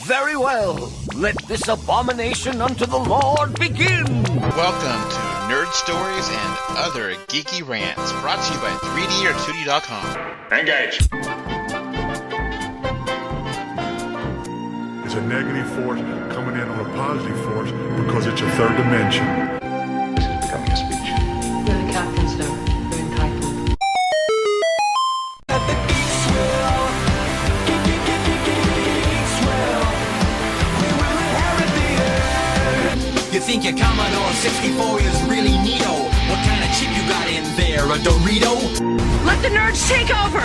Very well. Let this abomination unto the Lord begin. Welcome to Nerd Stories and Other Geeky Rants, brought to you by 3D or 2D.com. Engage. It's a negative force coming in on a positive force because it's a third dimension. This is becoming a speech. You're the captain, sir. You're entitled. You think your Commodore 64 is really neato? What kind of chip you got in there, a Dorito? Let the nerds take over!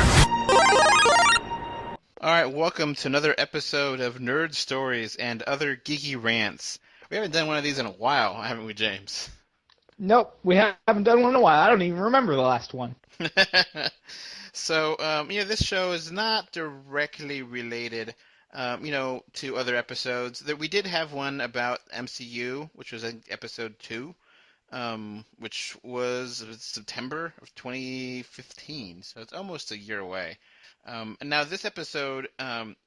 Alright, welcome to another episode of Nerd Stories and Other Geeky Rants. We haven't done one of these in a while, haven't we, James? Nope, we haven't done one in a while. I don't even remember the last one. So, this show is not directly related, to other episodes. We did have one about MCU, which was episode 2, which was September of 2015, so it's almost a year away. And now this episode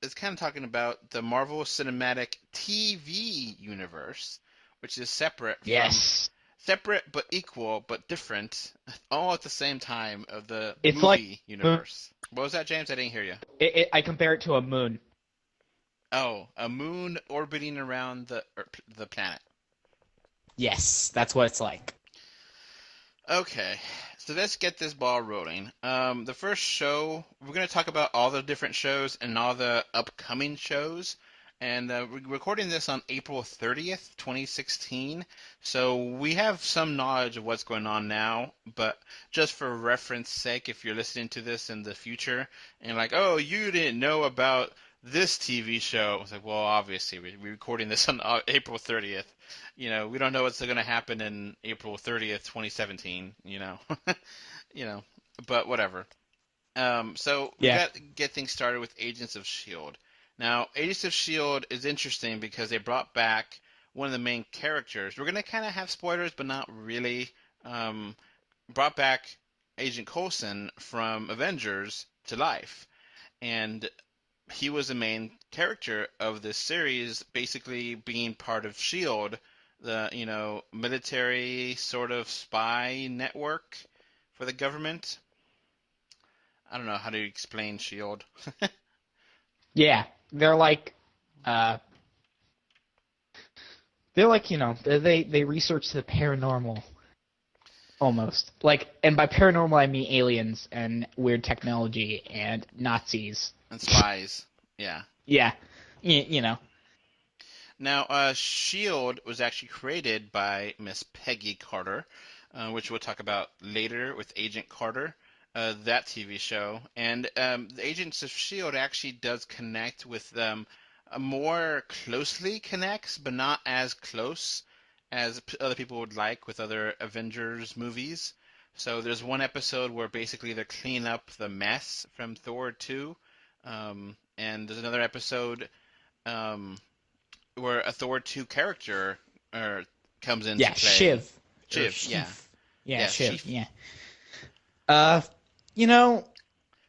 is kind of talking about the Marvel Ciematic TV Universe, which is separate but equal but different, all at the same time of the movie universe. What was that, James? I didn't hear you. I compare it to a moon. Oh, a moon orbiting around the planet. Yes, that's what it's like. Okay, so let's get this ball rolling. The first show, we're going to talk about all the different shows and all the upcoming shows. And we're recording this on April 30th, 2016. So we have some knowledge of what's going on now. But just for reference sake, if you're listening to this in the future and like, oh, you didn't know about this TV show. It's like, well, obviously, we're recording this on April 30th. We don't know what's going to happen in April 30th, 2017, but whatever. So we got to get things started with Agents of S.H.I.E.L.D. Now, Agents of S.H.I.E.L.D. is interesting because they brought back one of the main characters. We're going to kind of have spoilers, but not really. Brought back Agent Coulson from Avengers to life. And he was the main character of this series, basically being part of S.H.I.E.L.D., the, military sort of spy network for the government. I don't know how to explain S.H.I.E.L.D. Yeah, they're like, they research the paranormal, almost. Like, and by paranormal I mean aliens and weird technology and Nazis. And spies, yeah. Yeah, Now, S.H.I.E.L.D. was actually created by Miss Peggy Carter, which we'll talk about later with Agent Carter. That TV show, and the Agents of S.H.I.E.L.D. actually does connect with them, more closely connects, but not as close as other people would like with other Avengers movies. So there's one episode where basically they're cleaning up the mess from Thor 2, and there's another episode where a Thor 2 character comes into play. Shiv. Shiv, yeah. Yeah, Shiv, Shiv. yeah.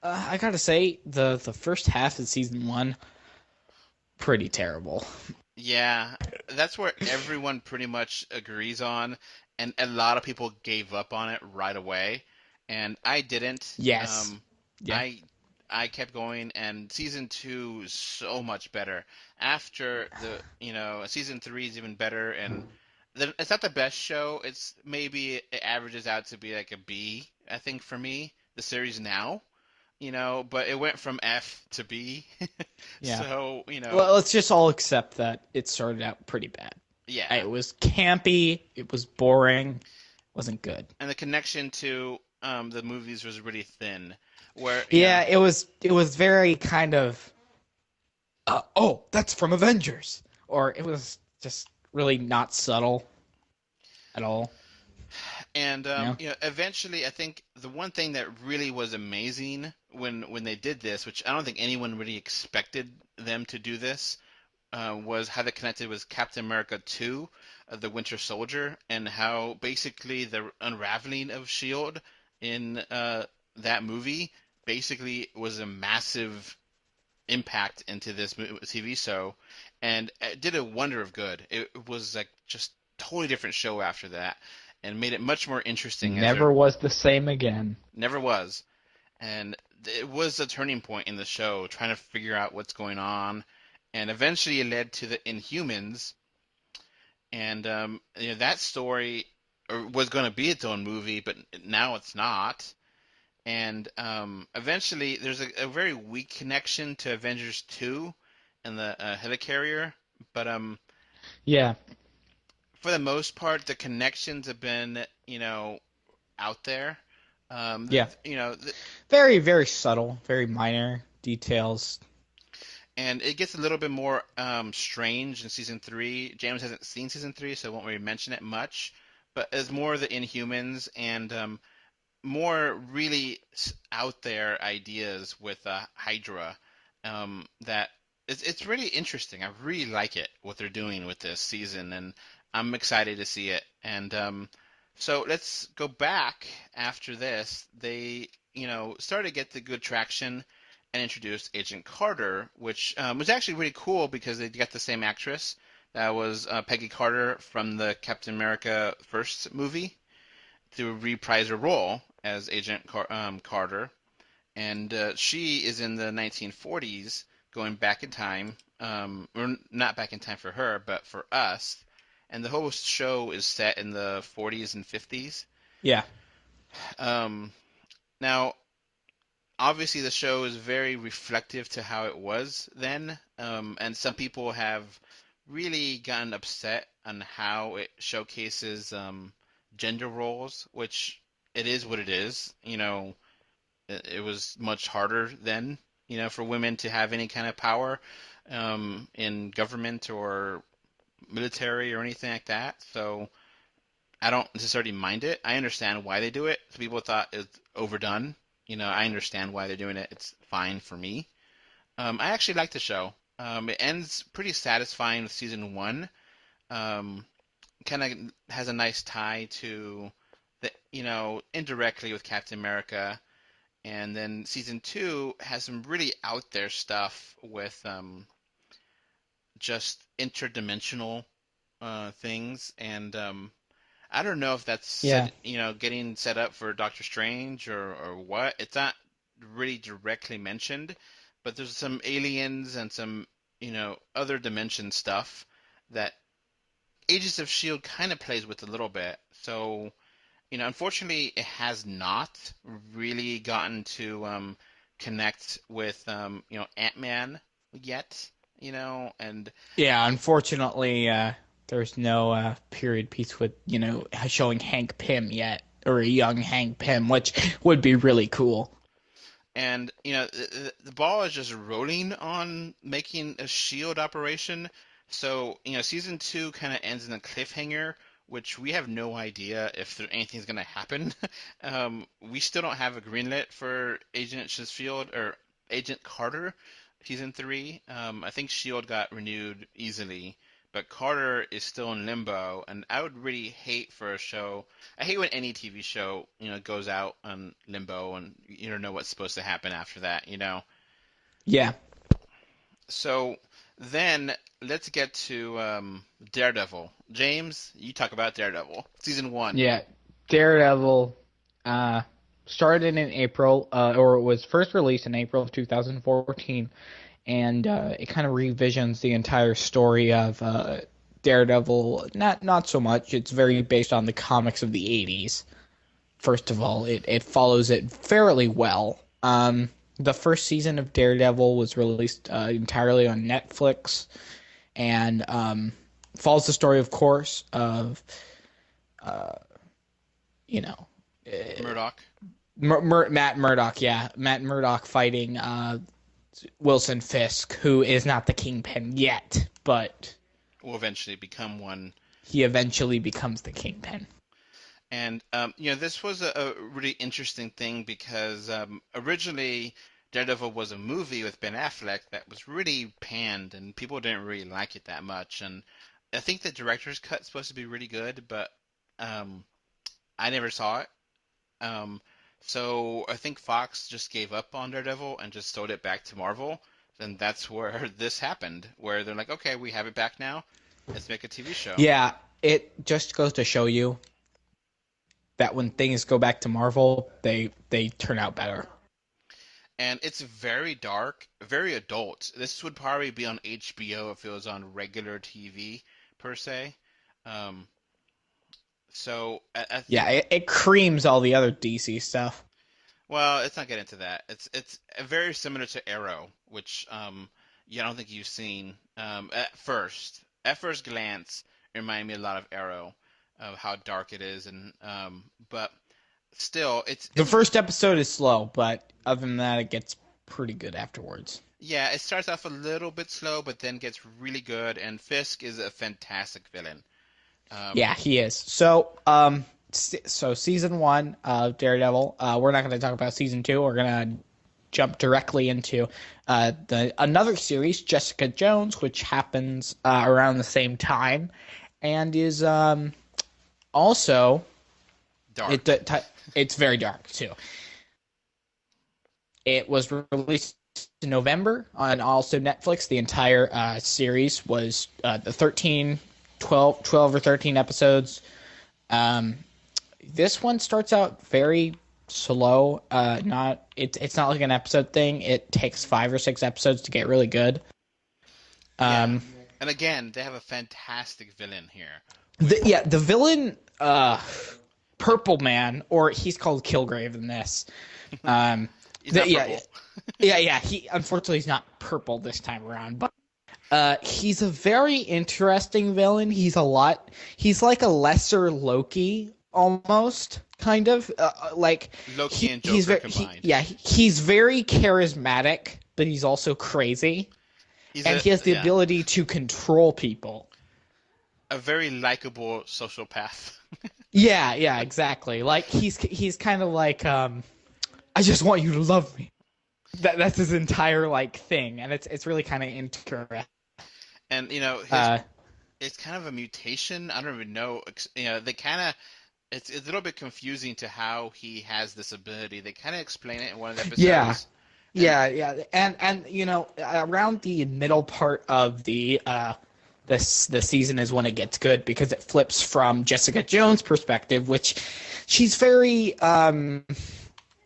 I gotta say, the first half of season 1, pretty terrible. Yeah, that's where everyone pretty much agrees on, and a lot of people gave up on it right away, and I didn't. Yes. Yeah. I kept going, and season 2 is so much better. After season 3 is even better, and it's not the best show. It's maybe it averages out to be like a B, I think, for me, the series now. But it went from F to B. Yeah. So, Well, let's just all accept that it started out pretty bad. Yeah. It was campy. It was boring. Wasn't good. And the connection to the movies was really thin. Where it was very kind of, that's from Avengers, or it was just really not subtle at all. And eventually, I think the one thing that really was amazing when they did this, which I don't think anyone really expected them to do this, was how they connected with Captain America 2, the Winter Soldier, and how basically the unraveling of S.H.I.E.L.D. in that movie basically was a massive impact into this TV show, and it did a wonder of good. It was like just totally different show after that, and made it much more interesting. Never was the same again. Never was, and it was a turning point in the show, trying to figure out what's going on, and eventually it led to the Inhumans, and that story was going to be its own movie, but now it's not. And eventually, there's a very weak connection to Avengers 2 and the helicarrier, but Yeah. for the most part, the connections have been, out there. Yeah. You know, Very, very subtle, very minor details. and it gets a little bit more strange in season 3. James hasn't seen season 3, so I won't really mention it much. But it's more the Inhumans and more really out there ideas with Hydra that it's really interesting. I really like it, what they're doing with this season, and I'm excited to see it. And so let's go back after this. They, started to get the good traction and introduced Agent Carter, which was actually really cool because they got the same actress. That was Peggy Carter from the Captain America first movie to reprise her role as Agent Carter, and she is in the 1940s, going back in time, or not back in time for her, but for us. And the whole show is set in the 40s and 50s. Yeah. Now, obviously, the show is very reflective to how it was then, and some people have really gotten upset on how it showcases gender roles, which it is what it is. It was much harder then, for women to have any kind of power in government or military or anything like that. So I don't necessarily mind it. I understand why they do it. Some people thought it's overdone. I understand why they're doing it. It's fine for me. I actually like the show. It ends pretty satisfying with season 1. Kind of has a nice tie to the, indirectly with Captain America. And then season 2 has some really out there stuff with just interdimensional things. And I don't know if that's Yeah. getting set up for Doctor Strange or what. It's not really directly mentioned, but there's some aliens and some other dimension stuff that Agents of Shield kind of plays with a little bit. So unfortunately, it has not really gotten to connect with Ant-Man yet. And Yeah, unfortunately, there's no period piece with, showing Hank Pym yet, or a young Hank Pym, which would be really cool. And the ball is just rolling on making a Shield operation. So season 2 kind of ends in a cliffhanger, which we have no idea if anything's going to happen. We still don't have a greenlit for Agent Shield or Agent Carter season 3. I think Shield got renewed easily, but Carter is still in limbo, and I would really hate for a show. I hate when any TV show goes out on limbo and you don't know what's supposed to happen after that. Yeah. So then let's get to Daredevil. James, you talk about Daredevil season 1. Yeah. Daredevil started in April, or it was first released in April of 2014, and it kind of revisions the entire story of Daredevil. Not so much. It's very based on the comics of the 80s. First of all, it follows it fairly well. The first season of Daredevil was released entirely on Netflix, and follows the story, of course, of Murdoch. Matt Murdock. Yeah, Matt Murdock fighting Wilson Fisk, who is not the Kingpin yet, but Will eventually become one. he eventually becomes the Kingpin. And this was a really interesting thing because originally Daredevil was a movie with Ben Affleck that was really panned and people didn't really like it that much. And I think the director's cut's supposed to be really good, but I never saw it. So I think Fox just gave up on Daredevil and just sold it back to Marvel. And that's where this happened, where they're like, okay, we have it back now. Let's make a TV show. Yeah, it just goes to show you that when things go back to Marvel, they turn out better. And it's very dark, very adult. This would probably be on HBO if it was on regular TV, per se. So, Yeah, it creams all the other DC stuff. well, let's not get into that. It's very similar to Arrow, which yeah, I don't think you've seen. At first glance, it reminded me a lot of Arrow, of how dark it is, and but still, The first episode is slow, but other than that, it gets pretty good afterwards. yeah, it starts off a little bit slow, but then gets really good. And Fisk is a fantastic villain. Yeah, he is. So, so season 1 of Daredevil. We're not going to talk about season 2. We're going to jump directly into another series, Jessica Jones, which happens around the same time, and is also Dark. It's very dark too. It was released in November on also Netflix. The entire series was the 12 or 13 episodes. This one starts out very slow. It's not like an episode thing. It takes 5 or 6 episodes to get really good. And again, they have a fantastic villain here. The villain, Purple Man, or he's called Kilgrave in this. He's not purple. Yeah. He unfortunately he's not purple this time around, but he's a very interesting villain. He's like a lesser Loki almost, kind of like Loki and Joker combined. He's very charismatic, but he's also crazy, he has the ability to control people. A very likable sociopath. Yeah, exactly. Like he's kind of like I just want you to love me. That's his entire like thing, and it's really kind of interesting. And it's kind of a mutation. I don't even know. They kind of it's a little bit confusing to how he has this ability. They kind of explain it in one of the episodes. Yeah. And around the middle part of the season is when it gets good, because it flips from Jessica Jones' perspective, which she's very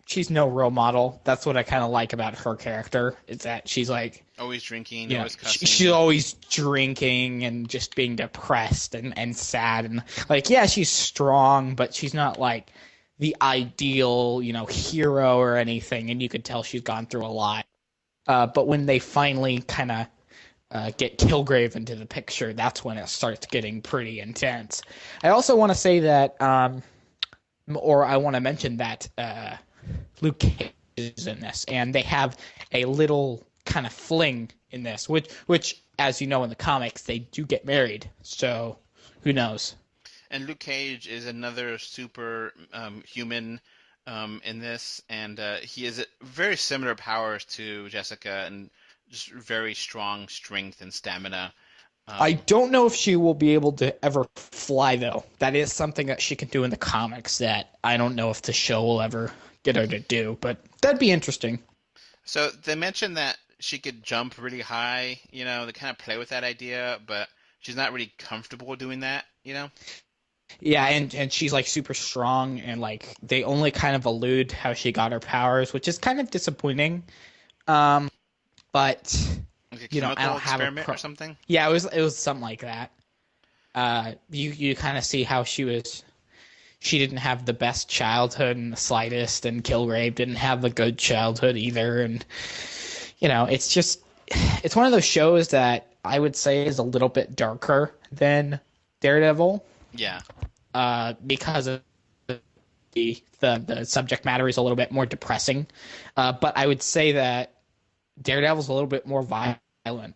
she's no role model. That's what I kind of like about her character, is that she's like always drinking, always cussing. She's always drinking and just being depressed and sad, and like, yeah, she's strong, but she's not like the ideal, hero or anything, and you could tell she's gone through a lot. But when they finally kind of get Kilgrave into the picture, that's when it starts getting pretty intense. I also want to say that, or I want to mention that Luke Cage is in this, and they have a little kind of fling in this, which, as you know in the comics, they do get married, so who knows. And Luke Cage is another super human in this, and he has very similar powers to Jessica, and just very strong strength and stamina. I don't know if she will be able to ever fly, though. That is something that she can do in the comics that I don't know if the show will ever get her to do, but that'd be interesting. So they mentioned that she could jump really high, they kind of play with that idea, but she's not really comfortable doing that, Yeah, and she's like super strong, and like they only kind of allude how she got her powers, which is kind of disappointing. But Like a I don't have experiment or something. Yeah, it was something like that. You kind of see how she didn't have the best childhood in the slightest, and Kilgrave didn't have a good childhood either, and it's one of those shows that I would say is a little bit darker than Daredevil. Yeah. Because of the subject matter is a little bit more depressing. But I would say that Daredevil's a little bit more violent.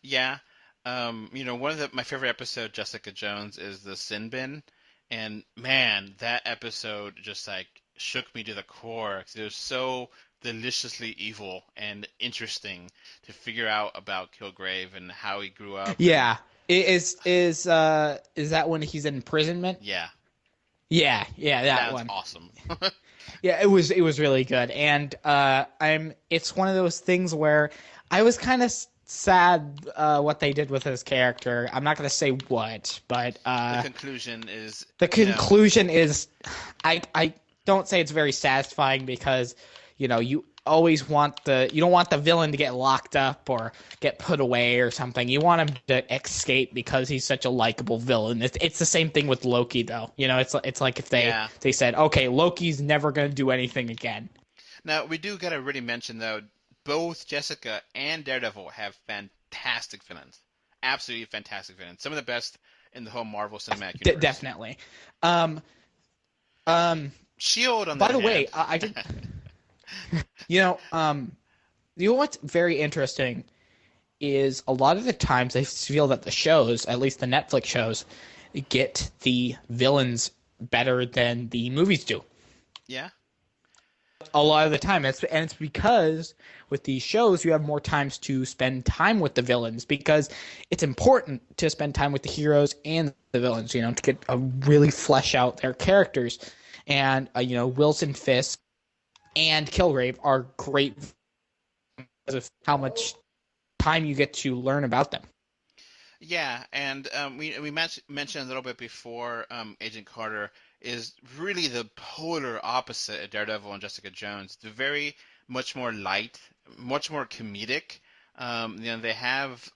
Yeah. One of my favorite episode, Jessica Jones, is the Sin Bin. And man, that episode just like shook me to the core, because it was so deliciously evil and interesting to figure out about Kilgrave and how he grew up. Yeah. Is that when he's in imprisonment? Yeah. Yeah, that one. Awesome. Yeah, it was really good, and it's one of those things where I was kind of sad what they did with his character. I'm not going to say what, but The conclusion is the conclusion is, I don't say it's very satisfying because, you always you don't want the villain to get locked up or get put away or something. You want him to escape because he's such a likable villain. It's the same thing with Loki, though. It's like if they said, okay, Loki's never going to do anything again. Now, we do got to really mention, though, both Jessica and Daredevil have fantastic villains. Absolutely fantastic villains. Some of the best in the whole Marvel Ciematic Universe. Definitely. Shield, on by the hand. way, I did. You know what's very interesting is a lot of the times I feel that the shows, at least the Netflix shows, get the villains better than the movies do. Yeah. A lot of the time, it's because with these shows you have more times to spend time with the villains, because it's important to spend time with the heroes and the villains, to get really flesh out their characters. And Wilson Fisk and Kilgrave are great because of how much time you get to learn about them. Yeah, and we mentioned a little bit before, Agent Carter is really the polar opposite of Daredevil and Jessica Jones. They're very much more light, much more comedic. They have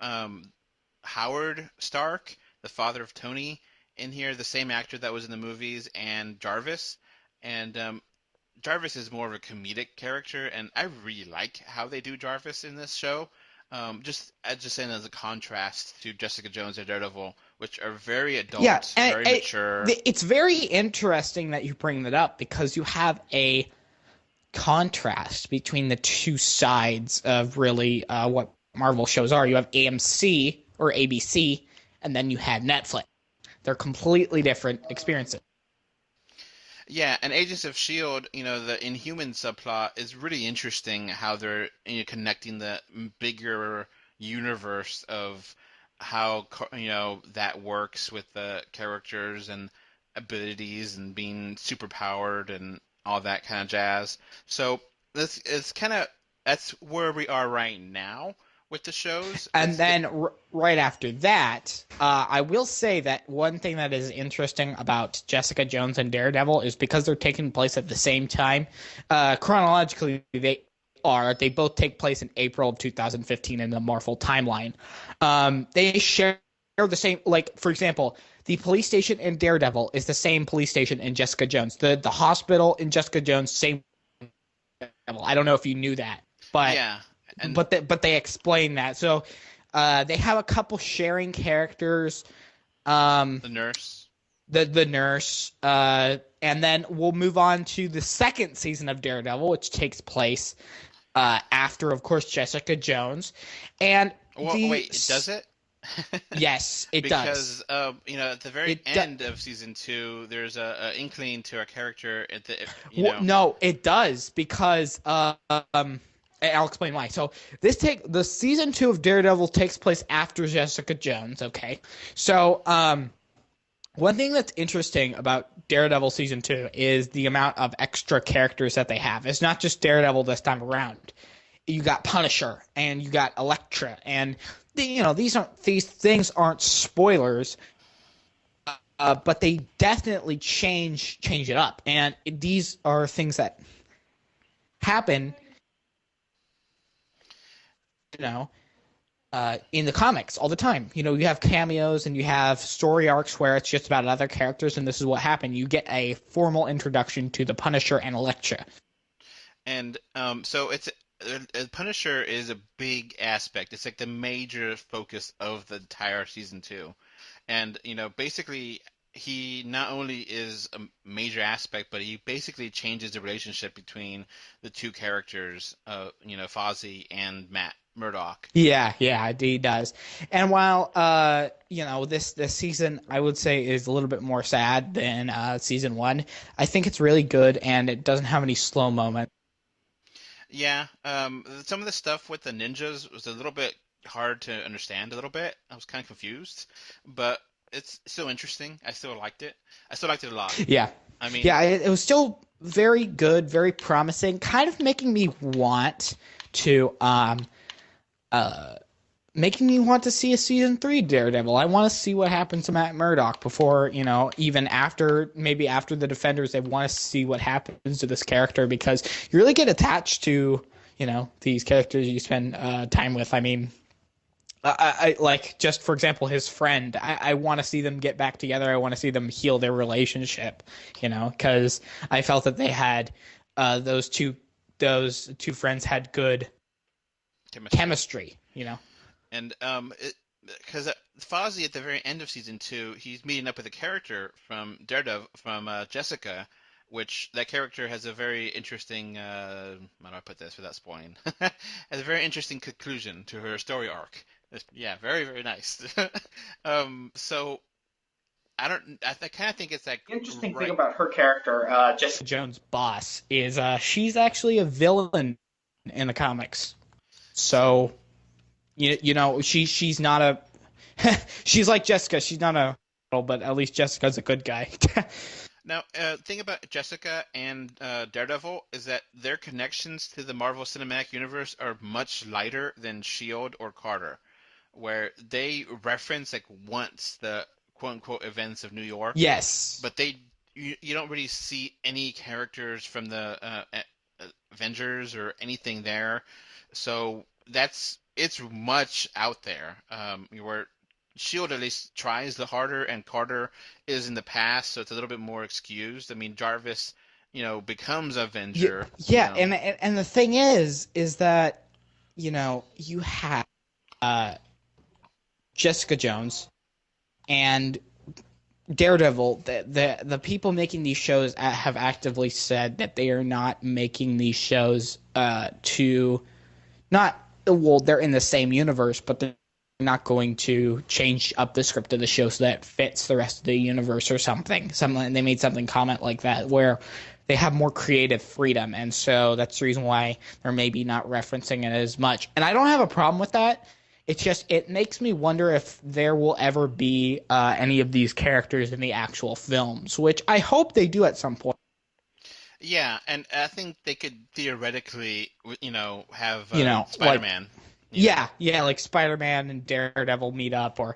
Howard Stark, the father of Tony, in here, the same actor that was in the movies, and Jarvis. And Jarvis is more of a comedic character, and I really like how they do Jarvis in this show. Just saying as a contrast to Jessica Jones and Daredevil, which are very adult, very mature. It's very interesting that you bring that up because you have a contrast between the two sides of really what Marvel shows are. You have AMC or ABC, and then you had Netflix. They're completely different experiences. Yeah, and Agents of S.H.I.E.L.D., the Inhuman subplot is really interesting, how they're connecting the bigger universe of how, that works with the characters and abilities and being superpowered and all that kind of jazz. So that's where we are right now with the shows. And then right after that, I will say that one thing that is interesting about Jessica Jones and Daredevil is because they're taking place at the same time, chronologically they both take place in April of 2015 in the Marvel timeline. They share the same, like, for example, the police station in Daredevil is the same police station in Jessica Jones. The hospital in Jessica Jones, same. I don't know if you knew that, but yeah. But they explain that. So they have a couple sharing characters. The nurse. The nurse. And then we'll move on to the second season of Daredevil, which takes place after, of course, Jessica Jones. And wait, does it? Yes, it does. Because at the very end of season 2, there's a inkling to a character at the. No, it does because I'll explain why. So the season 2 of Daredevil takes place after Jessica Jones. Okay, so one thing that's interesting about Daredevil season 2 is the amount of extra characters that they have. It's not just Daredevil this time around. You got Punisher and you got Elektra, and these things aren't spoilers, but they definitely change it up, and these are things that happen. In the comics all the time. You have cameos and you have story arcs where it's just about other characters, and this is what happened. You get a formal introduction to the Punisher and Elektra. And so Punisher is a big aspect. It's like the major focus of the entire season 2. And, basically he not only is a major aspect, but he basically changes the relationship between the two characters, Fozzie and Matt Murdock. Yeah, he does. And while this season I would say is a little bit more sad than season 1, I think it's really good and it doesn't have any slow moments. Yeah, some of the stuff with the ninjas was a little bit hard to understand. A little bit, I was kind of confused, but it's still interesting. I still liked it. I still liked it a lot. Yeah, it was still very good, very promising, kind of making me want to making me want to see a season 3 Daredevil. I want to see what happens to Matt Murdock before, even maybe after the Defenders, they want to see what happens to this character, because you really get attached to, these characters you spend time with. I mean, I like, just for example, his friend. I want to see them get back together. I want to see them heal their relationship, because I felt that they had those two friends had good chemistry. And because Fozzie at the very end of season 2, he's meeting up with a character from Daredevil, from Jessica, which that character has a very interesting, how do I put this without spoiling? Has a very interesting conclusion to her story arc. Yeah, very, very nice. So I kind of think it's that The interesting thing about her character, Jessica Jones' boss, is she's actually a villain in the comics. So, she's not a she's like Jessica. She's not a, but at least Jessica's a good guy. Now, thing about Jessica and Daredevil is that their connections to the Marvel Cinematic Universe are much lighter than Shield or Carter, where they reference once the quote unquote events of New York. Yes, but you don't really see any characters from the Avengers or anything there, so it's much out there. Where Shield at least tries the harder, and Carter is in the past, so it's a little bit more excused. I mean, Jarvis, becomes Avenger. Yeah, and the thing is that you have Jessica Jones and Daredevil. The people making these shows have actively said that they are not making these shows to not, well, they're in the same universe, but they're not going to change up the script of the show so that it fits the rest of the universe or something. They made something comment like that, where they have more creative freedom, and so that's the reason why they're maybe not referencing it as much. And I don't have a problem with that. It's just, it makes me wonder if there will ever be any of these characters in the actual films, which I hope they do at some point. Yeah, and I think they could theoretically, have Spider-Man. Yeah, like Spider-Man and Daredevil meet up, or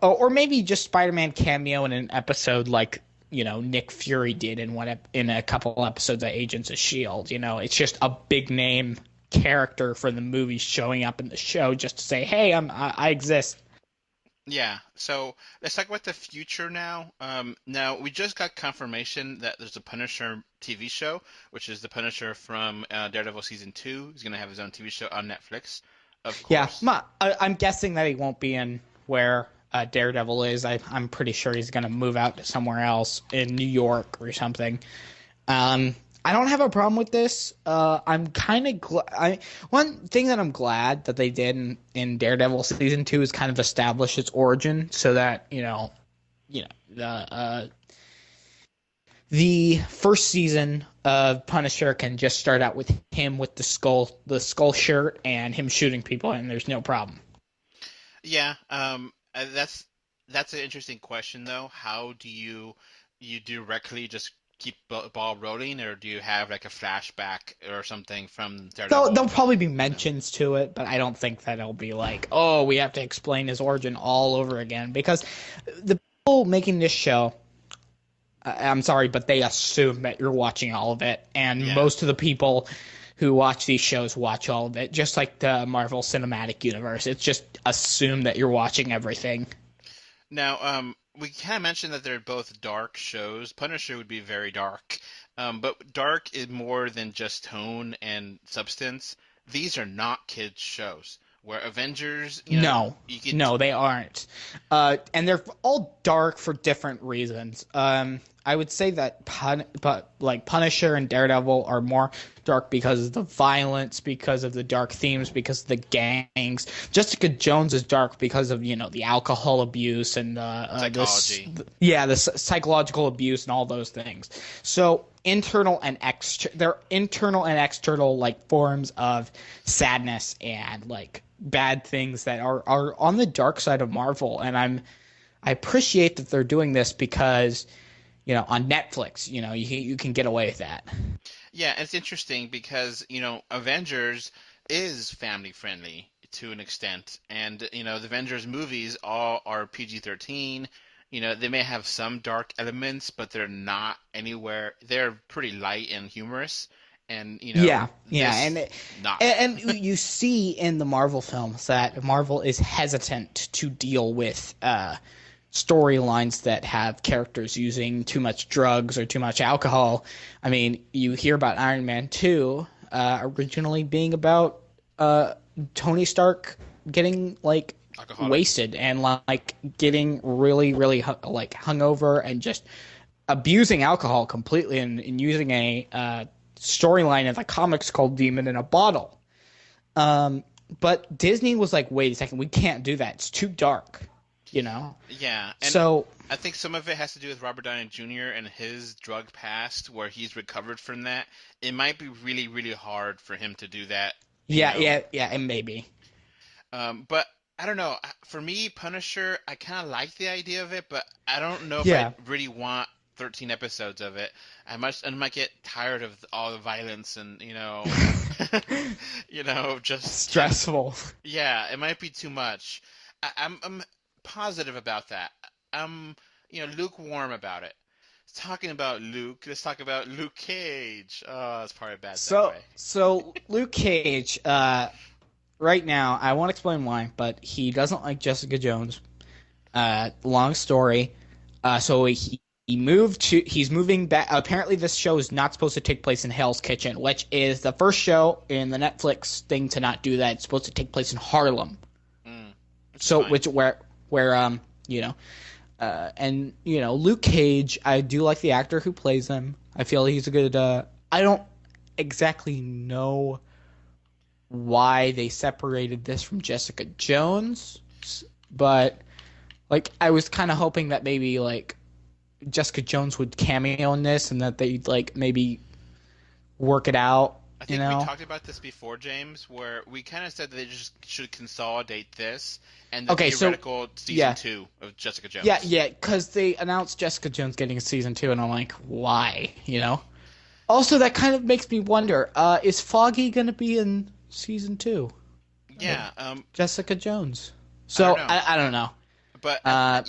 or maybe just Spider-Man cameo in an episode like Nick Fury did in a couple episodes of Agents of S.H.I.E.L.D. It's just a big name character from the movie showing up in the show just to say, hey, I exist. Yeah, so let's talk about the future now. Now, we just got confirmation that there's a Punisher TV show, which is the Punisher from Daredevil Season 2. He's going to have his own TV show on Netflix, of course. Yeah, I'm guessing that he won't be in where Daredevil is. I'm pretty sure he's going to move out to somewhere else in New York or something. I don't have a problem with this. I'm kind of glad. One thing that I'm glad that they did in Daredevil Season 2 is kind of establish its origin, so that the first season of Punisher can just start out with him with the skull shirt and him shooting people, and there's no problem. Yeah, that's an interesting question though. How do you directly just keep ball rolling, or do you have like a flashback or something from Daredevil? There'll probably be mentions to it, but I don't think that it'll be like, oh, we have to explain his origin all over again, because the people making this show, I'm sorry, but they assume that you're watching all of it, and most of the people who watch these shows watch all of it, just like the Marvel Ciematic Universe. It's just assumed that you're watching everything. Now, we kind of mentioned that they're both dark shows. Punisher would be very dark, but dark is more than just tone and substance. These are not kids' shows. Where Avengers, no, they aren't, and they're all dark for different reasons. I would say that Punisher and Daredevil are more dark because of the violence, because of the dark themes, because of the gangs. Jessica Jones is dark because of the alcohol abuse and psychology. The psychological abuse and all those things. So they're internal and external forms of sadness and bad things that are on the dark side of Marvel, and I appreciate that they're doing this because on Netflix you can get away with that. Yeah, it's interesting because Avengers is family friendly to an extent. And, the Avengers movies all are PG-13. They may have some dark elements, but they're not anywhere. They're pretty light and humorous. And, not. And you see in the Marvel films that Marvel is hesitant to deal with storylines that have characters using too much drugs or too much alcohol. I mean, you hear about Iron Man 2 originally being about Tony Stark getting Alcoholic. wasted and getting really hungover and just abusing alcohol completely and using a storyline in the comics called Demon in a Bottle. But Disney was like, wait a second, we can't do that. It's too dark, Yeah. And so I think some of it has to do with Robert Downey Jr. and his drug past, where he's recovered from that. It might be really, really hard for him to do that. yeah, and maybe. But I don't know. For me, Punisher, I kind of like the idea of it, but I don't know if Yeah. I really want 13 episodes of it. I might get tired of all the violence and, just Stressful. Yeah, it might be too much. I'm positive about that. I'm, lukewarm about it. Talking about Luke, let's talk about Luke Cage. Oh, that's probably a bad segue. So Luke Cage, right now, I won't explain why, but he doesn't like Jessica Jones. Long story. So he's moving back. Apparently, this show is not supposed to take place in Hell's Kitchen, which is the first show in the Netflix thing to not do that. It's supposed to take place in Harlem. So, fine. Luke Cage, I do like the actor who plays him. I feel he's a good. I don't exactly know why they separated this from Jessica Jones, but I was kind of hoping that maybe Jessica Jones would cameo in this and that they'd maybe work it out. I think we talked about this before, James, where we kind of said that they just should consolidate this and the theoretical season 2 of Jessica Jones. Yeah, because they announced Jessica Jones getting a season 2, and I'm like, why? Also, that kind of makes me wonder: is Foggy going to be in season 2? Yeah, Jessica Jones. So I don't know. But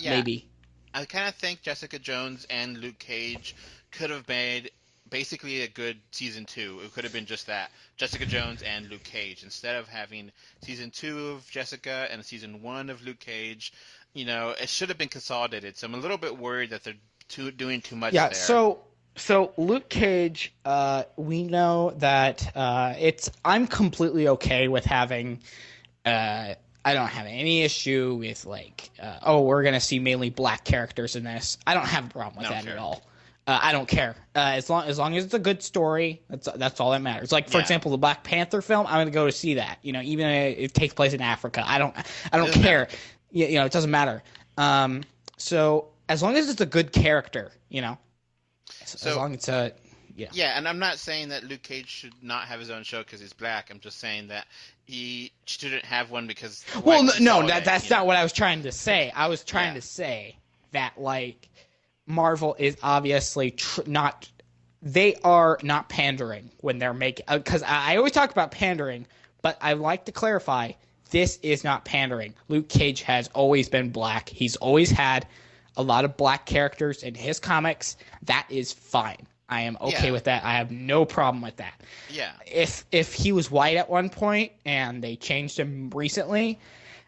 maybe. I kind of think Jessica Jones and Luke Cage could have made basically a good season 2. It could have been just that, Jessica Jones and Luke Cage, instead of having season 2 of Jessica and season 1 of Luke Cage. It should have been consolidated. So I'm a little bit worried that they're doing too much there. Yeah. So Luke Cage, we know that I'm completely okay with having. I don't have any issue with we're gonna see mainly black characters in this. I don't have a problem with that at all. I don't care as long as it's a good story. That's all that matters. For example, the Black Panther film, I'm gonna go to see that. Even if it takes place in Africa, I don't care. It doesn't matter. So as long as it's a good character, as long as it's Yeah, and I'm not saying that Luke Cage should not have his own show because he's black. I'm just saying that he shouldn't have one because. Well, no, that's not what I was trying to say. I was trying to say that Marvel is obviously not. They are not pandering when they're making. Because I always talk about pandering, but I like to clarify this is not pandering. Luke Cage has always been black. He's always had a lot of black characters in his comics. That is fine. I am okay with that. I have no problem with that. Yeah. If he was white at one point and they changed him recently,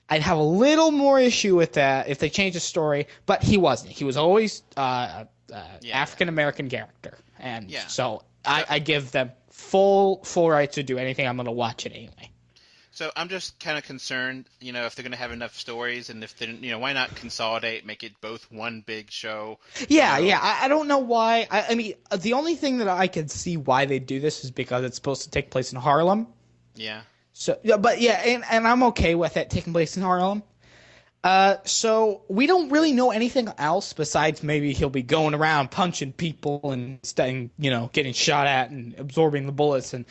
I'd have a little more issue with that if they changed the story. But he wasn't. He was always African American character, and so I give them full rights to do anything. I'm going to watch it anyway. So I'm just kind of concerned, if they're going to have enough stories, and if they, why not consolidate, make it both one big show? Yeah. I don't know why. I mean, the only thing that I can see why they do this is because it's supposed to take place in Harlem. Yeah. So, and I'm okay with it taking place in Harlem. So we don't really know anything else besides maybe he'll be going around punching people and staying, getting shot at and absorbing the bullets and,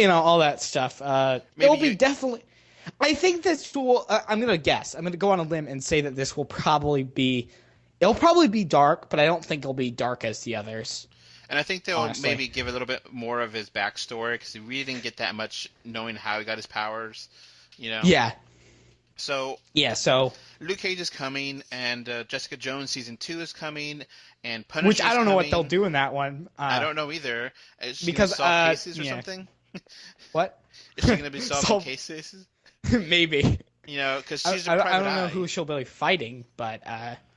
all that stuff. It'll be definitely. I think this will. I'm gonna guess. I'm gonna go on a limb and say that this will probably be. It'll probably be dark, but I don't think it'll be dark as the others. And I think they'll honestly maybe give a little bit more of his backstory because we didn't get that much knowing how he got his powers. Yeah. So Yeah, so Luke Cage is coming, and Jessica Jones season 2 is coming, and Punisher's which I don't know what they'll coming. do in that one. I don't know either. Is she gonna Because solve cases or yeah. something? What? Is she gonna be solving So- cases? Maybe. You know, because I, she's a I, private I don't know eye. who she'll be fighting, but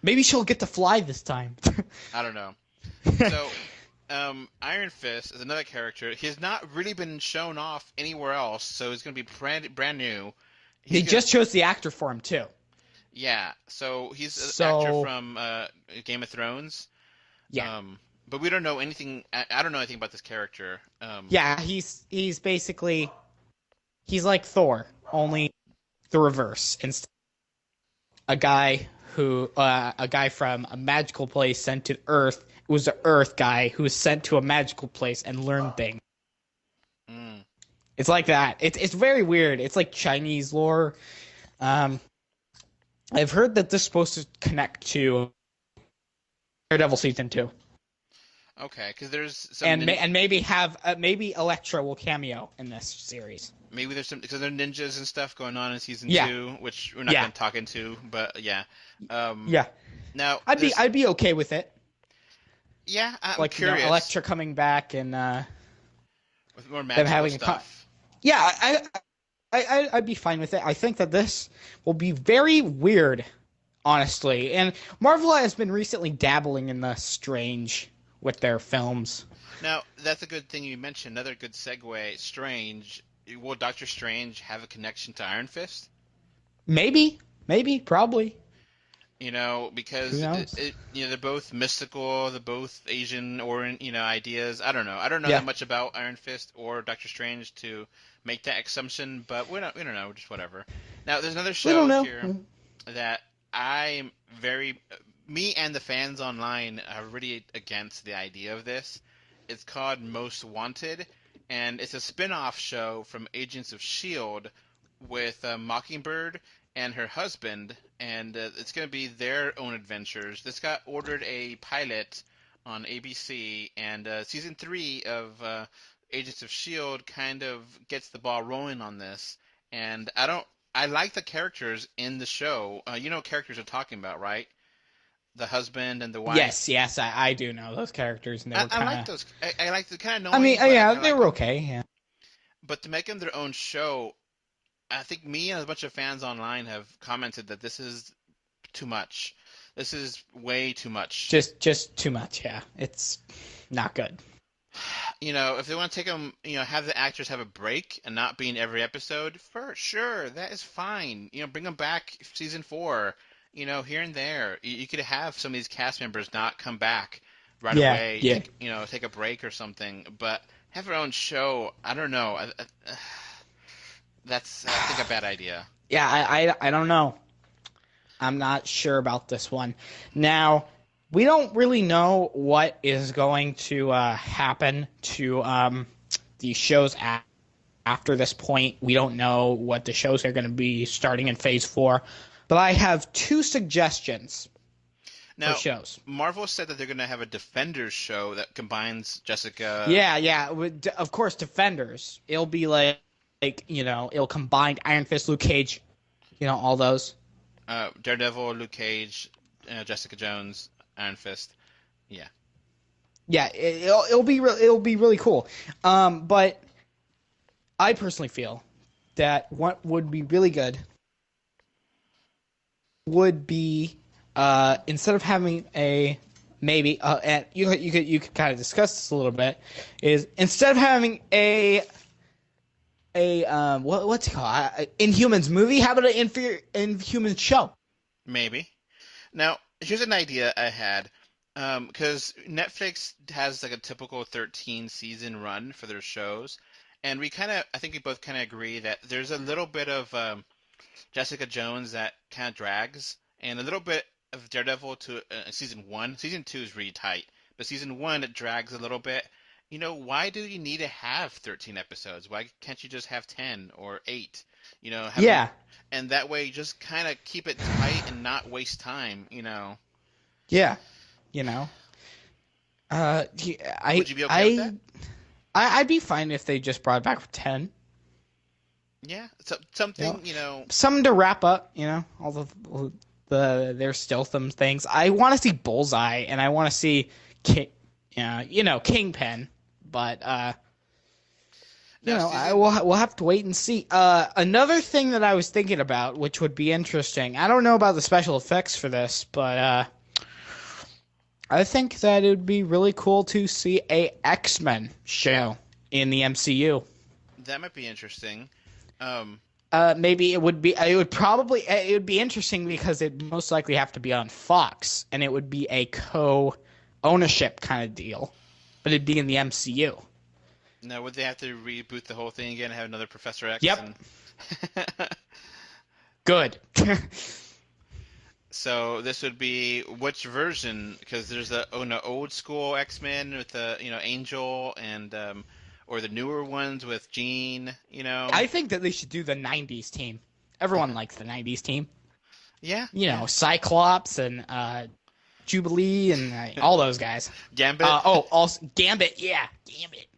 maybe she'll get to fly this time. I don't know. So, Iron Fist is another character. He's not really been shown off anywhere else, so he's going to be brand new. They just chose the actor for him too. Yeah, so he's an So- actor from Game of Thrones. Yeah. But we don't know anything. I don't know anything about this character. Yeah, he's basically like Thor, only the reverse. Instead, a guy from a magical place sent to Earth. It was an Earth guy who was sent to a magical place and learned things. Mm. It's like that. It's very weird. It's like Chinese lore. I've heard that this is supposed to connect to Daredevil season 2. Okay, because there's some And maybe Elektra will cameo in this series. maybe there's some because there are ninjas and stuff going on in season Yeah. 2, which we're not Yeah. going to talk into. But yeah, Yeah, now I'd be okay with it. yeah, I'm Like curious. Elektra coming back and with more magical having stuff. yeah, I'd be fine with it. I think that this will be very weird, honestly. And Marvel has been recently dabbling in the strange with their films. Now, that's a good thing you mentioned. Another good segue. Strange. Will Doctor Strange have a connection to Iron Fist? Maybe, probably. You know, because Who knows? they're both mystical. They're both Asian or ideas. I don't know. I don't know Yeah. that much about Iron Fist or Doctor Strange to make that assumption, but we don't know. Just whatever. Now, there's another We don't show know. here that I'm me and the fans online are really against the idea of this. It's called Most Wanted, and it's a spin-off show from Agents of S.H.I.E.L.D. with Mockingbird and her husband, and it's going to be their own adventures. This got ordered a pilot on ABC, and season 3 of Agents of S.H.I.E.L.D. kind of gets the ball rolling on this, and I like the characters in the show. You know what characters I'm talking about, right? The husband and the wife. Yes, I do know those characters, and they were I like kind of. those. I like the kind of. I mean, yeah, they were them. okay. Yeah. But to make them their own show, I think me and a bunch of fans online have commented that this is too much. This is way too much. Just too much. Yeah, it's not good. If they want to take them, have the actors have a break and not be in every episode, for sure, that is fine. Bring them back season 4. Here and there. You could have some of these cast members not come back right away. Yeah. Take a break or something. But have their own show. I don't know. That's, I think, a bad idea. Yeah, I don't know. I'm not sure about this one. Now, we don't really know what is going to happen to these shows after this point. We don't know what the shows are going to be starting in Phase 4. But I have 2 suggestions Now, for shows. Marvel said that they're going to have a Defenders show that combines Jessica. Yeah. Of course, Defenders. It'll be like it'll combine Iron Fist, Luke Cage, all those. Daredevil, Luke Cage, Jessica Jones, Iron Fist. Yeah. Yeah, it'll be really cool. But I personally feel that what would be really good would be instead of having a maybe and you could kind of discuss this a little bit, is instead of having a what's it called, Inhumans movie, how about an Inhumans show? Maybe. Now, here's an idea I had. Because Netflix has like a typical 13 season run for their shows, and I think we both kind of agree that there's a little bit of Jessica Jones that kind of drags, and a little bit of Daredevil to season 1. Season 2 is really tight, but season 1 it drags a little bit. Why do you need to have 13 episodes? Why can't you just have 10 or 8? And that way you just kind of keep it tight and not waste time. Yeah. Would you be okay with that? I'd be fine if they just brought it back for 10. Yeah, so, something, something to wrap up, all their Stiltham things. I want to see Bullseye, and I want to see Kingpin, but we'll have to wait and see. Another thing that I was thinking about, which would be interesting. I don't know about the special effects for this, but I think that it would be really cool to see a X-Men show in the MCU. That might be interesting. Maybe it would be interesting because it'd most likely have to be on Fox, and it would be a co-ownership kind of deal, but it'd be in the MCU. Now, would they have to reboot the whole thing again and have another Professor X? Yep. Good. So this would be which version? Because there's an old school X-Men with Angel and or the newer ones with Jean. I think that they should do the '90s team. Everyone likes the '90s team. Yeah. Cyclops and Jubilee and all those guys. Gambit. Also Gambit. Yeah, Gambit.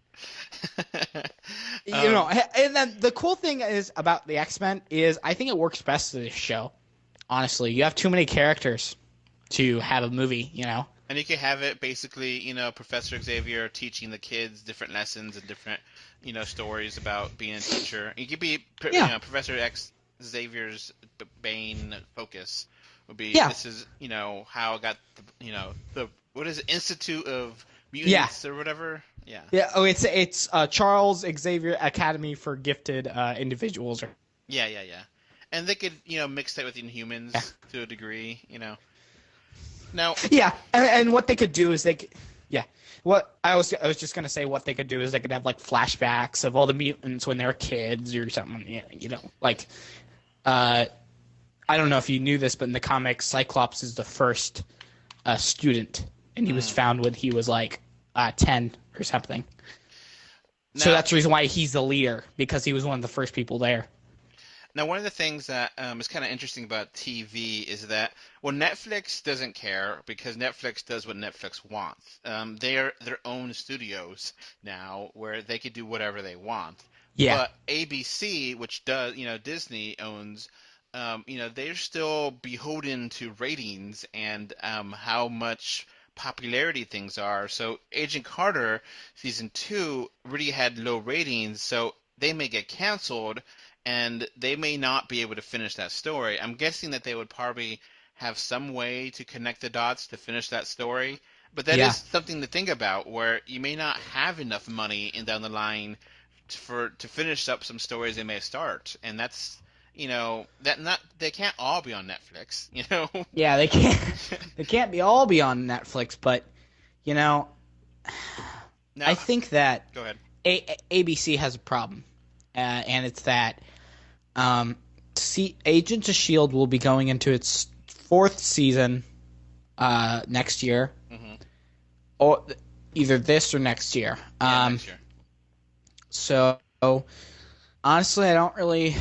And then the cool thing is about the X-Men is I think it works best to this show. Honestly, you have too many characters to have a movie, And you could have it basically, Professor Xavier teaching the kids different lessons and different, stories about being a teacher. It could be, Professor X Xavier's main focus would be this is, how I got the what is it, Institute of Mutants or whatever. Yeah. Yeah. Oh, it's Charles Xavier Academy for Gifted Individuals. Yeah. And they could, mix that with Inhumans to a degree, Now. Yeah, and what they could do is what I was just gonna say. What they could do is they could have like flashbacks of all the mutants when they were kids or something. I don't know if you knew this, but in the comics, Cyclops is the first student, and he was found when he was like 10 or something. So that's the reason why he's the leader, because he was one of the first people there. Now, one of the things that is kind of interesting about TV is that, Netflix doesn't care because Netflix does what Netflix wants. They are their own studios now where they could do whatever they want. Yeah. But ABC, which does, Disney owns, they're still beholden to ratings and how much popularity things are. So Agent Carter season 2 really had low ratings, so they may get canceled. And they may not be able to finish that story. I'm guessing that they would probably have some way to connect the dots to finish that story. But that is something to think about, where you may not have enough money down the line to finish up some stories they may start. And that's, they can't all be on Netflix, Yeah, they can't. They can't all be on Netflix, but, Now, I think that go ahead. ABC has a problem. And it's that Agents of S.H.I.E.L.D. will be going into its 4th season next year. Mm-hmm. Or either this or next year. Next year. So, honestly, I don't really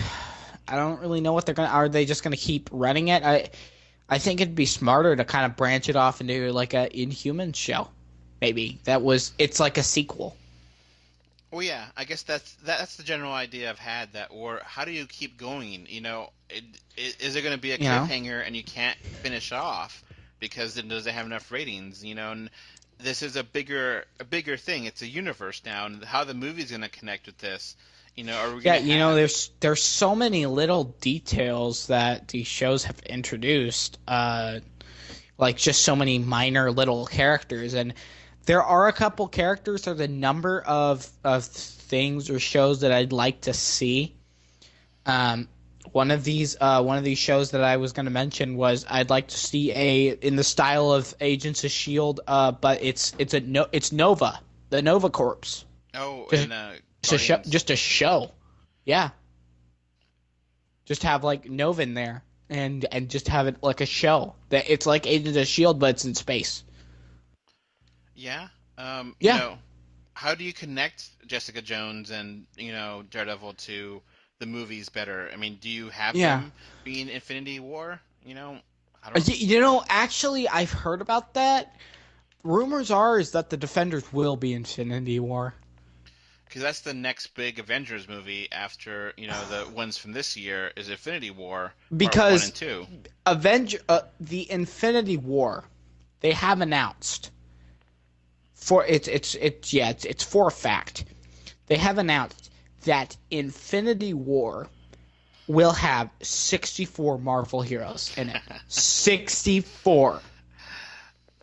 know what they're going to... Are they just going to keep running it? I think it'd be smarter to kind of branch it off into like a Inhumans show. Maybe. It's like a sequel. Well, yeah, I guess that's the general idea I've had. Or how do you keep going? Is there going to be a cliffhanger and you can't finish off because it doesn't have enough ratings? And this is a bigger thing. It's a universe now, and how the movie's going to connect with this. Are we gonna there's so many little details that these shows have introduced, like just so many minor little characters and. There are a couple characters or the number of things or shows that I'd like to see. One of these shows that I was going to mention was I'd like to see in the style of Agents of S.H.I.E.L.D., but it's Nova, the Nova Corps. Oh, just a show, yeah. Just have like Nova in there and just have it like a show that it's like Agents of S.H.I.E.L.D., but it's in space. Yeah. Yeah. How do you connect Jessica Jones and Daredevil to the movies better? I mean, do you have them being Infinity War? I don't know. Actually, I've heard about that. Rumors is that the Defenders will be Infinity War. Because that's the next big Avengers movie after, the ones from this year is Infinity War Part 1 because and 2. the Infinity War, they have announced for it's for a fact. They have announced that Infinity War will have 64 Marvel heroes in it. 64.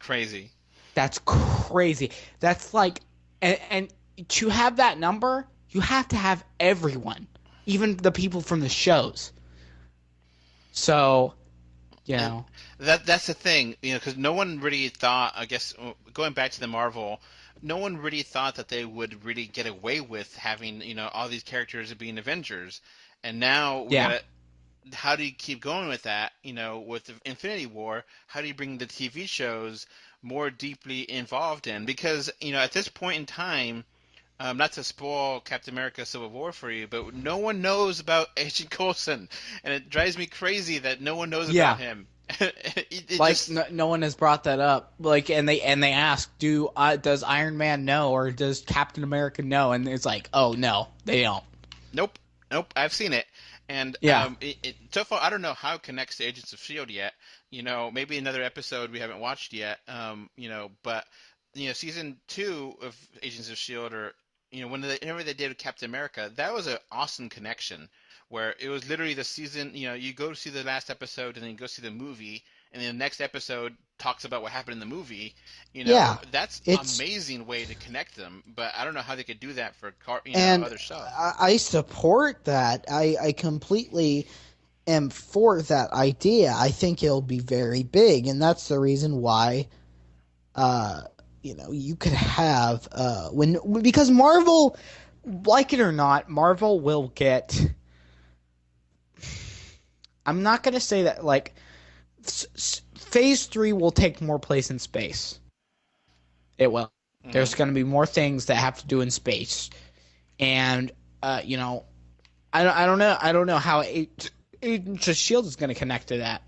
Crazy. That's crazy. That's like, and to have that number, you have to have everyone, even the people from the shows. So, That's the thing, because no one really thought, I guess, going back to the Marvel, no one really thought that they would really get away with having, all these characters being Avengers. And now we yeah. gotta, how do you keep going with that? With the Infinity War, how do you bring the TV shows more deeply involved in? Because, at this point in time, not to spoil Captain America Civil War for you, but no one knows about Agent Coulson, and it drives me crazy that no one knows about him. No one has brought that up. Like, and they ask, does Iron Man know or does Captain America know? And it's like, oh no, they don't. Nope. I've seen it, and so far I don't know how it connects to Agents of Shield yet. Maybe another episode we haven't watched yet. But season 2 of Agents of Shield, or whenever they did with Captain America, that was an awesome connection. Where it was literally the season, you go to see the last episode and then you go see the movie, and then the next episode talks about what happened in the movie. That's an amazing way to connect them. But I don't know how they could do that for other stuff. I support that. I completely am for that idea. I think it'll be very big, and that's the reason why, you could have because Marvel, like it or not, Marvel will get. I'm not going to say that, like, Phase 3 will take more place in space. It will. Mm-hmm. There's going to be more things that have to do in space. And, I don't know how Agents of S.H.I.E.L.D. is going to connect to that.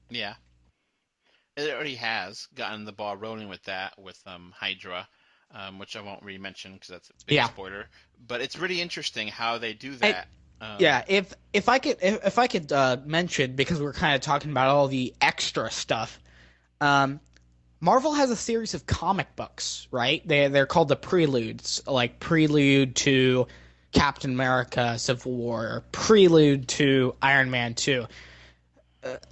Yeah. It already has gotten the ball rolling with that, with Hydra, which I won't really mention because that's a big spoiler. But it's really interesting how they do that. If I could mention, because we're kind of talking about all the extra stuff, Marvel has a series of comic books, right? They're called the Preludes, like Prelude to Captain America Civil War, or Prelude to Iron Man 2.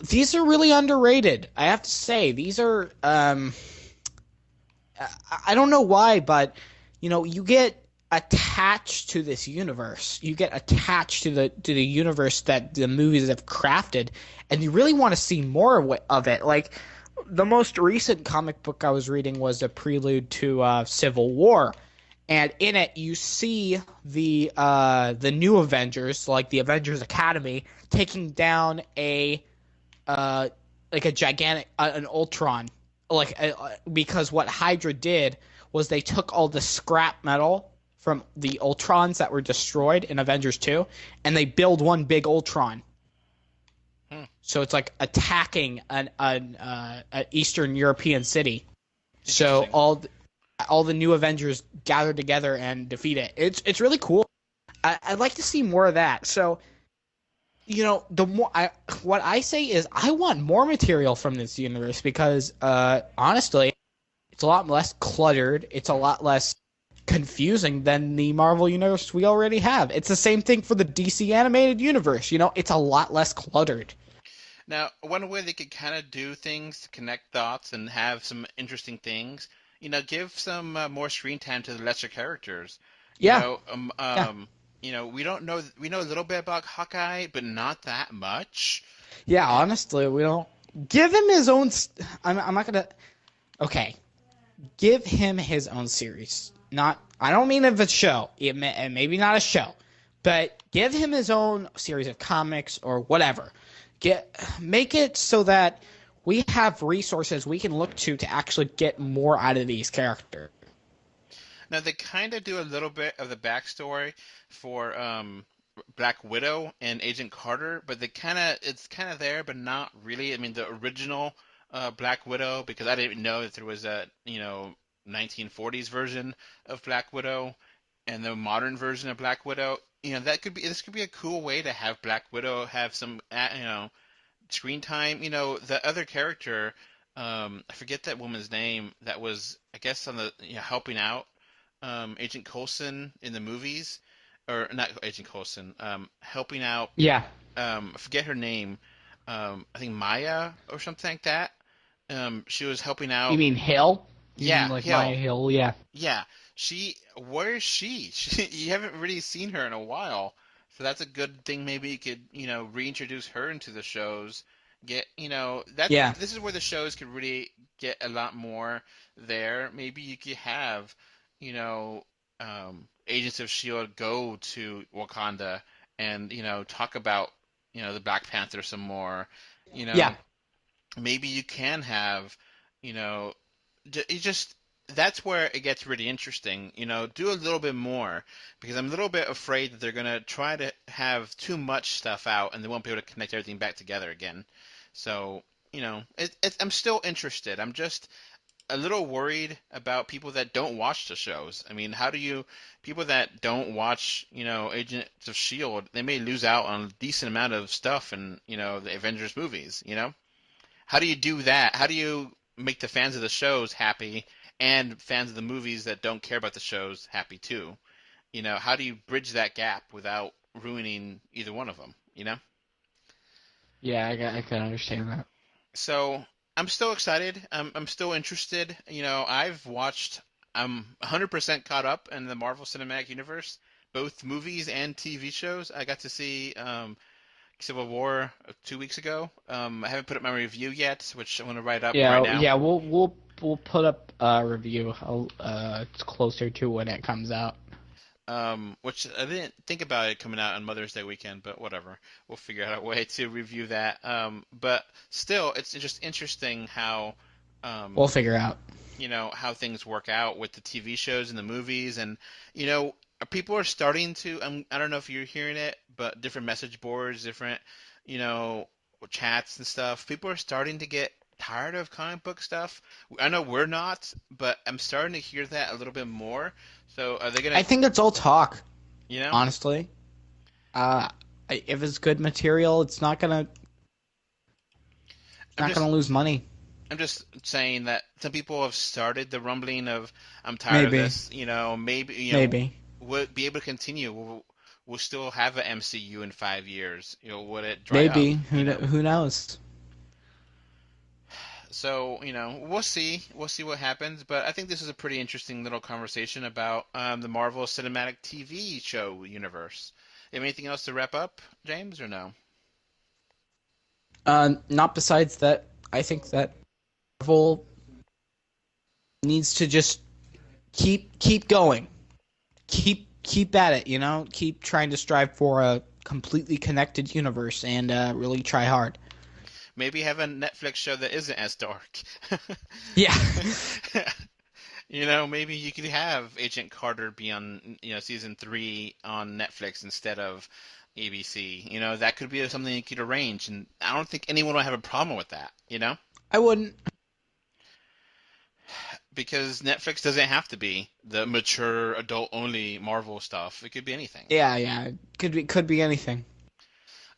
These are really underrated, I have to say. These are I don't know why, but you get attached to this universe. You get attached to the universe that the movies have crafted, and you really want to see more of it. Like, the most recent comic book I was reading was a prelude to Civil War, and in it you see the new Avengers, like the Avengers Academy, taking down a gigantic an Ultron, because what Hydra did was they took all the scrap metal from the Ultrons that were destroyed in Avengers 2, and they build one big Ultron. So it's like attacking an Eastern European city. So all the new Avengers gather together and defeat it. It's really cool. I'd like to see more of that. So, what I say is I want more material from this universe because, honestly, it's a lot less cluttered. It's a lot less confusing than the Marvel Universe we already have. It's the same thing for the DC Animated Universe. It's a lot less cluttered. Now, one way they could kind of do things to connect dots and have some interesting things, give some more screen time to the lesser characters. We know a little bit about Hawkeye, but not that much. Yeah, honestly, we don't. Give him his own. I'm not gonna. Okay, give him his own series. I don't mean of a show. Maybe not a show, but give him his own series of comics or whatever. Make it so that we have resources we can look to actually get more out of these characters. Now they kind of do a little bit of the backstory for Black Widow and Agent Carter, but it's kind of there, but not really. I mean, the original Black Widow, because I didn't even know that there was a 1940s version of Black Widow. and the modern version of Black Widow. This could be a cool way to have Black Widow have some screen time. The other character, I forget that woman's name, that was, I guess, on the helping out Agent Coulson in the movies, or not Agent Coulson, helping out. Yeah. I forget her name. I think Maya or something like that. She was helping out. You mean Hill? Yeah, like Hill. Maya Hill, yeah. Yeah, where is she? You haven't really seen her in a while, so that's a good thing. Maybe you could, reintroduce her into the shows. This is where the shows could really get a lot more there. Maybe you could have, Agents of S.H.I.E.L.D. go to Wakanda and, talk about, the Black Panther some more. Yeah. Maybe you can have, that's where it gets really interesting. Do a little bit more, because I'm a little bit afraid that they're gonna try to have too much stuff out and they won't be able to connect everything back together again. So, I'm still interested. I'm just a little worried about people that don't watch the shows. I mean, people that don't watch, Agents of S.H.I.E.L.D., they may lose out on a decent amount of stuff in, the Avengers movies, How do you do that? How do you make the fans of the shows happy and fans of the movies that don't care about the shows happy too? How do you bridge that gap without ruining either one of them, Yeah, I can understand that. So I'm still excited. I'm still interested. I'm 100% caught up in the Marvel Ciematic Universe, both movies and TV shows. I got to see Civil War 2 weeks ago. I haven't put up my review yet, which I'm going to write up right now. Yeah, we'll put up a review. It's closer to when it comes out. Which I didn't think about it coming out on Mother's Day weekend, but whatever. We'll figure out a way to review that. But still, it's just interesting how We'll figure out. How things work out with the TV shows and the movies, and people are starting to. I don't know if you're hearing it, but different message boards, different chats and stuff. People are starting to get tired of comic book stuff. I know we're not, but I'm starting to hear that a little bit more. So are they gonna? I think it's all talk. You know, honestly, if it's good material, it's not gonna lose money. I'm just saying that some people have started the rumbling of, I'm tired of this. Maybe we'll be able to continue. We'll still have an MCU in 5 years. Would it dry up? Maybe. Who knows? So, we'll see. We'll see what happens. But I think this is a pretty interesting little conversation about the Marvel Cinematic TV show universe. You have anything else to wrap up, James, or no? Not besides that. I think that Marvel needs to just keep going. Keep at it, Keep trying to strive for a completely connected universe and really try hard. Maybe have a Netflix show that isn't as dark. Yeah. Maybe you could have Agent Carter be on, season 3 on Netflix instead of ABC. That could be something you could arrange, and I don't think anyone will have a problem with that, I wouldn't. Because Netflix doesn't have to be the mature, adult-only Marvel stuff. It could be anything. Yeah. Could be anything.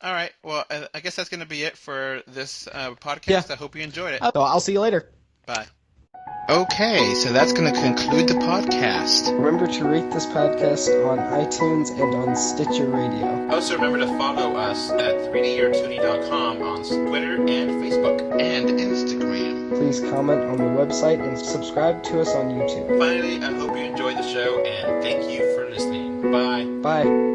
All right. Well, I guess that's going to be it for this podcast. Yeah. I hope you enjoyed it. So I'll see you later. Bye. Okay, so that's going to conclude the podcast. Remember to rate this podcast on iTunes and on Stitcher Radio. Also, remember to follow us at 3dor2d.com on Twitter and Facebook and Instagram. Please comment on the website and subscribe to us on YouTube. Finally, I hope you enjoyed the show, and thank you for listening. Bye. Bye.